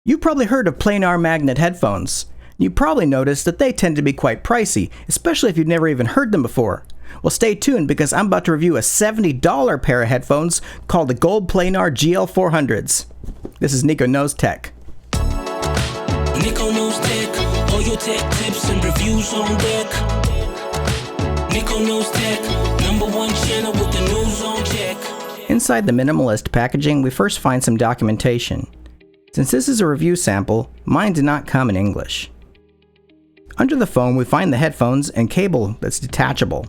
You've probably heard of planar magnet headphones. You probably noticed that they tend to be quite pricey, especially if you've never even heard them before. Well, stay tuned because I'm about to review a $70 pair of headphones called the Gold Planar GL400s. This is Nico Knows Tech. Nico Knows Tech, all your tech tips and reviews on deck. Nico Knows Tech, #1 channel with the news on check. Inside the minimalist packaging, we first find some documentation. Since this is a review sample, mine did not come in English. Under the phone, we find the headphones and cable that's detachable.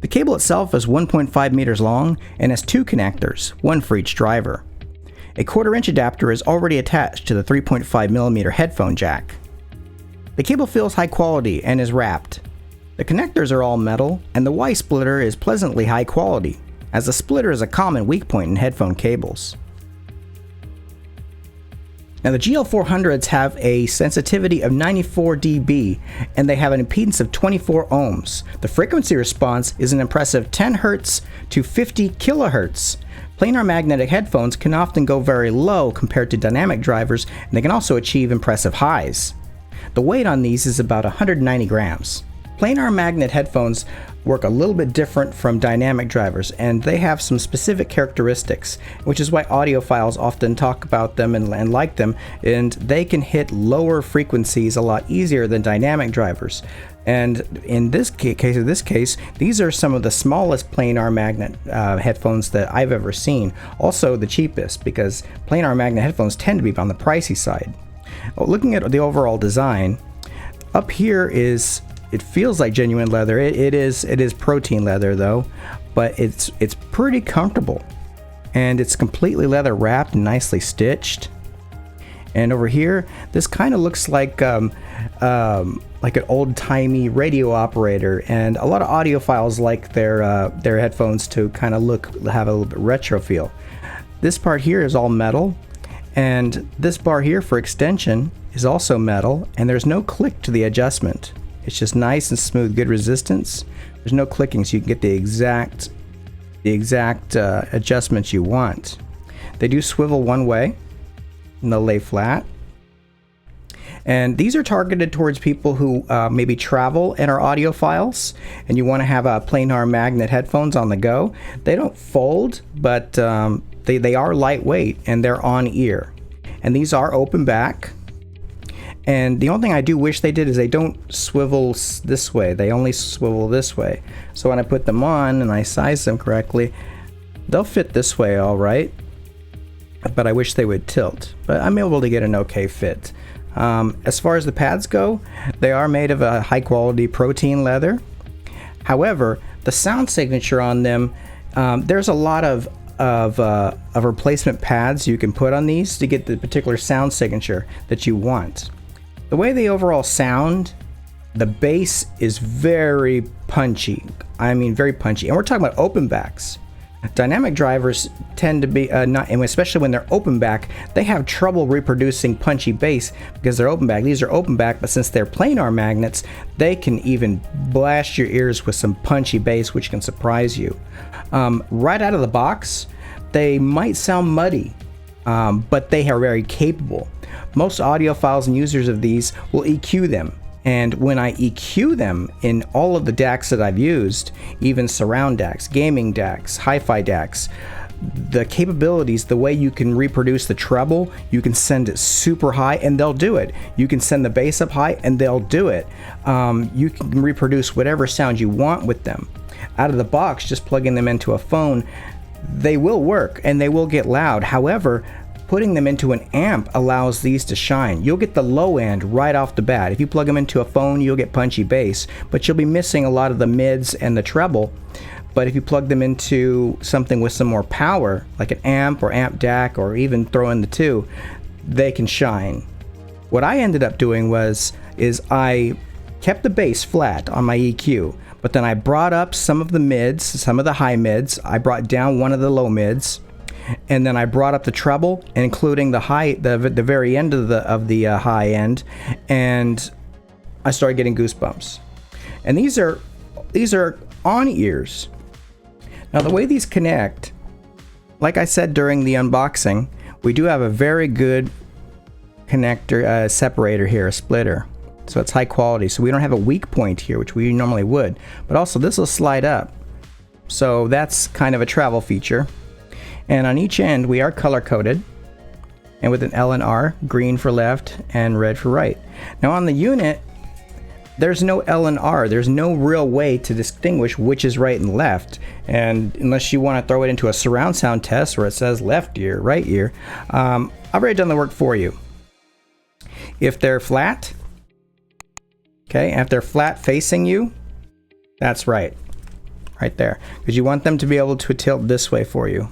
The cable itself is 1.5 meters long and has two connectors, one for each driver. A 1/4-inch adapter is already attached to the 3.5 millimeter headphone jack. The cable feels high quality and is wrapped. The connectors are all metal, and the Y splitter is pleasantly high quality, as the splitter is a common weak point in headphone cables. Now the GL400s have a sensitivity of 94 dB and they have an impedance of 24 ohms. The frequency response is an impressive 10 Hz to 50 kHz. Planar magnetic headphones can often go very low compared to dynamic drivers, and they can also achieve impressive highs. The weight on these is about 190 grams. Planar magnet headphones work a little bit different from dynamic drivers, and they have some specific characteristics, which is why audiophiles often talk about them and like them, and they can hit lower frequencies a lot easier than dynamic drivers. And in this case, these are some of the smallest planar magnet headphones that I've ever seen. Also the cheapest, because planar magnet headphones tend to be on the pricey side. Well, looking at the overall design, up here it feels like genuine leather. It is protein leather though, but it's pretty comfortable, and it's completely leather wrapped and nicely stitched. And over here, this kind of looks like an old-timey radio operator, and a lot of audiophiles like their headphones to kind of have a little bit retro feel. This part here is all metal, and this bar here for extension is also metal, and there's no click to the adjustment. It's just nice and smooth, good resistance. There's no clicking, so you can get the exact adjustments you want. They do swivel one way, and they'll lay flat. And these are targeted towards people who maybe travel and are audiophiles, and you want to have planar magnet headphones on the go. They don't fold, but they are lightweight and they're on ear. And these are open back. And the only thing I do wish they did is they don't swivel this way. They only swivel this way. So when I put them on and I size them correctly, they'll fit this way all right. But I wish they would tilt. But I'm able to get an okay fit. As far as the pads go, they are made of a high quality protein leather. However, the sound signature on them, there's a lot of replacement pads you can put on these to get the particular sound signature that you want. The way they overall sound, the bass is very punchy. I mean, very punchy. And we're talking about open backs. Dynamic drivers tend to be not, and especially when they're open back, they have trouble reproducing punchy bass because they're open back. These are open back, but since they're planar magnets, they can even blast your ears with some punchy bass, which can surprise you. Right out of the box, they might sound muddy, but they are very capable. Most audiophiles and users of these will EQ them. And when I EQ them in all of the DACs that I've used, even surround DACs, gaming DACs, hi-fi DACs, the capabilities, the way you can reproduce the treble, you can send it super high and they'll do it. You can send the bass up high and they'll do it. You can reproduce whatever sound you want with them. Out of the box, just plugging them into a phone, they will work and they will get loud. However, putting them into an amp allows these to shine. You'll get the low end right off the bat. If you plug them into a phone, you'll get punchy bass, but you'll be missing a lot of the mids and the treble. But if you plug them into something with some more power, like an amp or amp DAC, or even throw in the two, they can shine. What I ended up doing is I kept the bass flat on my EQ, but then I brought up some of the mids, some of the high mids. I brought down one of the low mids, and then I brought up the treble, including the high, the very end of the high end, and I started getting goosebumps. And these are on ears. Now the way these connect, like I said during the unboxing, we do have a very good connector separator here, a splitter. So it's high quality. So we don't have a weak point here, which we normally would. But also this will slide up. So that's kind of a travel feature. And on each end we are color coded. And with an L and R, green for left and red for right. Now on the unit, there's no L and R. There's no real way to distinguish which is right and left. And unless you want to throw it into a surround sound test where it says left ear, right ear, I've already done the work for you. If they're flat, okay, and if they're flat facing you, that's right there. Because you want them to be able to tilt this way for you.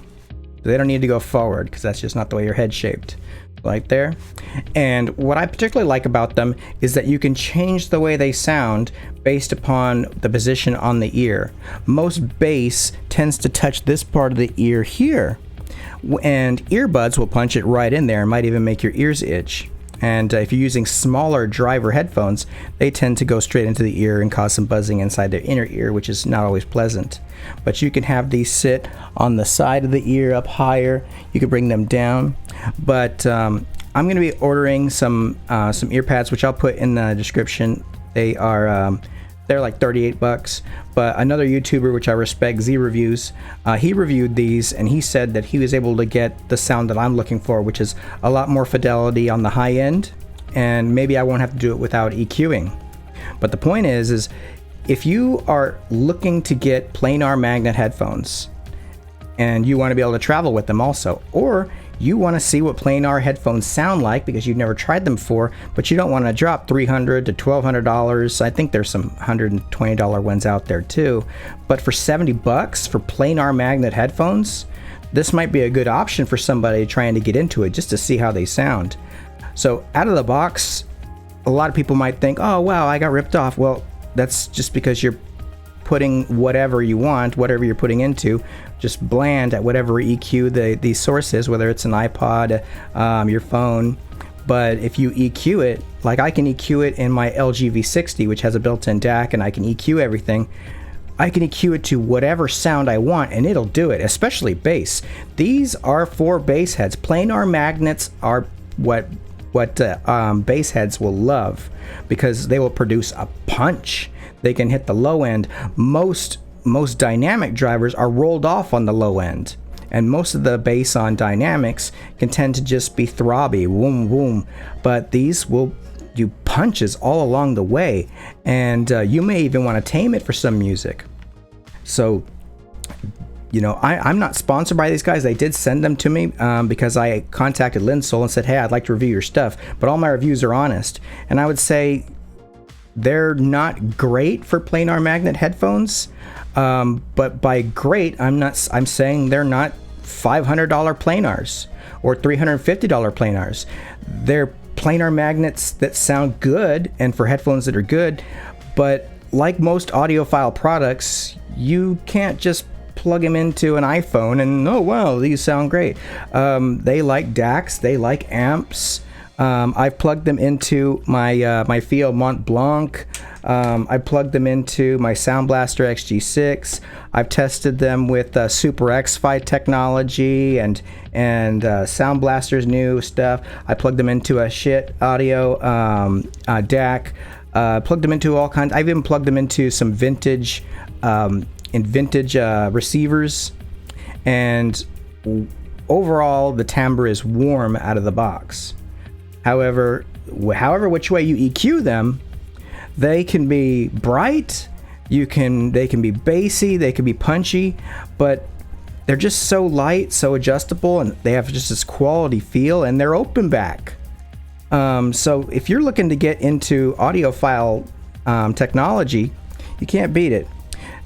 They don't need to go forward because that's just not the way your head's shaped. Right there. And what I particularly like about them is that you can change the way they sound based upon the position on the ear. Most bass tends to touch this part of the ear here, and earbuds will punch it right in there and might even make your ears itch. And if you're using smaller driver headphones, they tend to go straight into the ear and cause some buzzing inside their inner ear, which is not always pleasant. But you can have these sit on the side of the ear up higher. You can bring them down. But I'm going to be ordering some ear pads, which I'll put in the description. They are they're like 38 bucks. But another YouTuber, which I respect, Z Reviews, he reviewed these and he said that he was able to get the sound that I'm looking for, which is a lot more fidelity on the high end, and maybe I won't have to do it without EQing. But the point is if you are looking to get planar magnet headphones and you want to be able to travel with them also, or you want to see what planar headphones sound like because you've never tried them before, but you don't want to drop $300 to $1,200. I think there's some $120 ones out there too. But for 70 bucks for planar magnet headphones, this might be a good option for somebody trying to get into it just to see how they sound. So out of the box, a lot of people might think, oh wow, I got ripped off. Well, that's just because you're putting whatever you want, whatever you're putting into, just bland at whatever EQ the source is, whether it's an iPod, your phone. But if you EQ it, like I can EQ it in my LG V60, which has a built-in DAC, and I can EQ everything. I can EQ it to whatever sound I want and it'll do it, especially bass. These are for bass heads. Planar magnets are what bass heads will love because they will produce a punch. They can hit the low end. Most dynamic drivers are rolled off on the low end, and most of the bass on dynamics can tend to just be throbby, boom boom. But these will do punches all along the way, and you may even want to tame it for some music. So, you know, I'm not sponsored by these guys. They did send them to me because I contacted Linsol and said, hey, I'd like to review your stuff. But all my reviews are honest, and I would say they're not great for planar magnet headphones, but by great, I'm saying they're not $500 planars or $350 planars. They're planar magnets that sound good and for headphones that are good, but like most audiophile products, you can't just plug them into an iPhone and oh wow, these sound great. They like DACs, they like amps. I've plugged them into my Fio Mont Blanc. I plugged them into my Sound Blaster XG6. I've tested them with Super X-Fi technology and Sound Blaster's new stuff. I plugged them into a shit audio DAC. Plugged them into all kinds. I've even plugged them into some vintage receivers, and overall the timbre is warm out of the box. However which way you EQ them, they can be bright, they can be bassy, they can be punchy, but they're just so light, so adjustable, and they have just this quality feel, and they're open back. So if you're looking to get into audiophile technology, you can't beat it.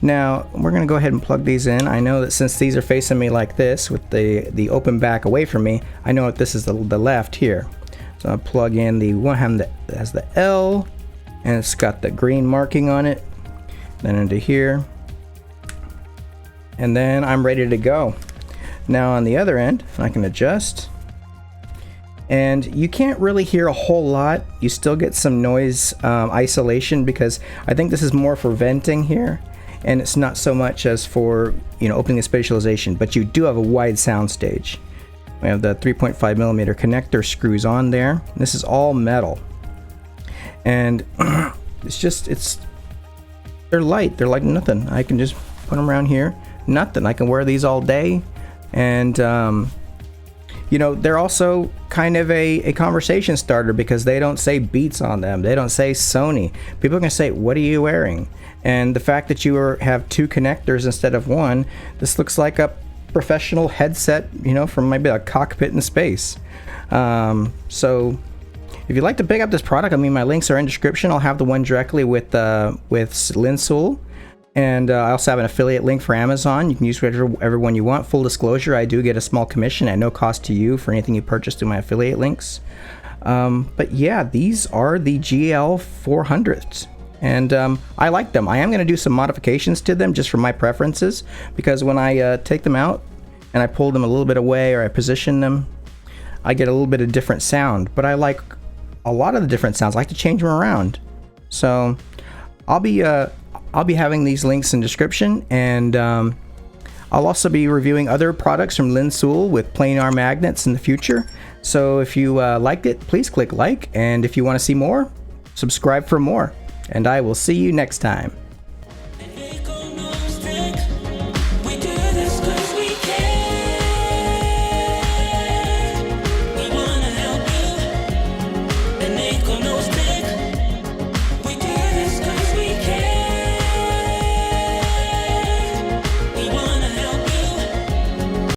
Now we're going to go ahead and plug these in. I know that since these are facing me like this with the open back away from me, I know that this is the left here. So I'll plug in the one hand that has the L, and it's got the green marking on it, then into here, and then I'm ready to go. Now on the other end, I can adjust, and you can't really hear a whole lot. You still get some noise isolation because I think this is more for venting here, and it's not so much as for, you know, opening the spatialization, but you do have a wide sound stage. We have the 3.5 millimeter connector screws on there. This is all metal, and they're light. They're like nothing. I can just put them around here. Nothing. I can wear these all day, and you know, they're also kind of a conversation starter because they don't say Beats on them. They don't say Sony. People can say, "What are you wearing?" And the fact that you have two connectors instead of one, this looks like a professional headset, you know, from maybe a cockpit in space. So if you'd like to pick up this product, I mean, my links are in the description. I'll have the one directly with Linsoul. And I also have an affiliate link for Amazon. You can use whatever one you want. Full disclosure, I do get a small commission at no cost to you for anything you purchase through my affiliate links. But yeah, these are the GL400s. And I like them. I am going to do some modifications to them just for my preferences, because when I take them out and I pull them a little bit away or I position them, I get a little bit of different sound. But I like a lot of the different sounds. I like to change them around. So I'll be having these links in the description, and I'll also be reviewing other products from Linsoul with planar magnets in the future. So if you liked it, please click like, and if you want to see more, subscribe for more. And I will see you next time.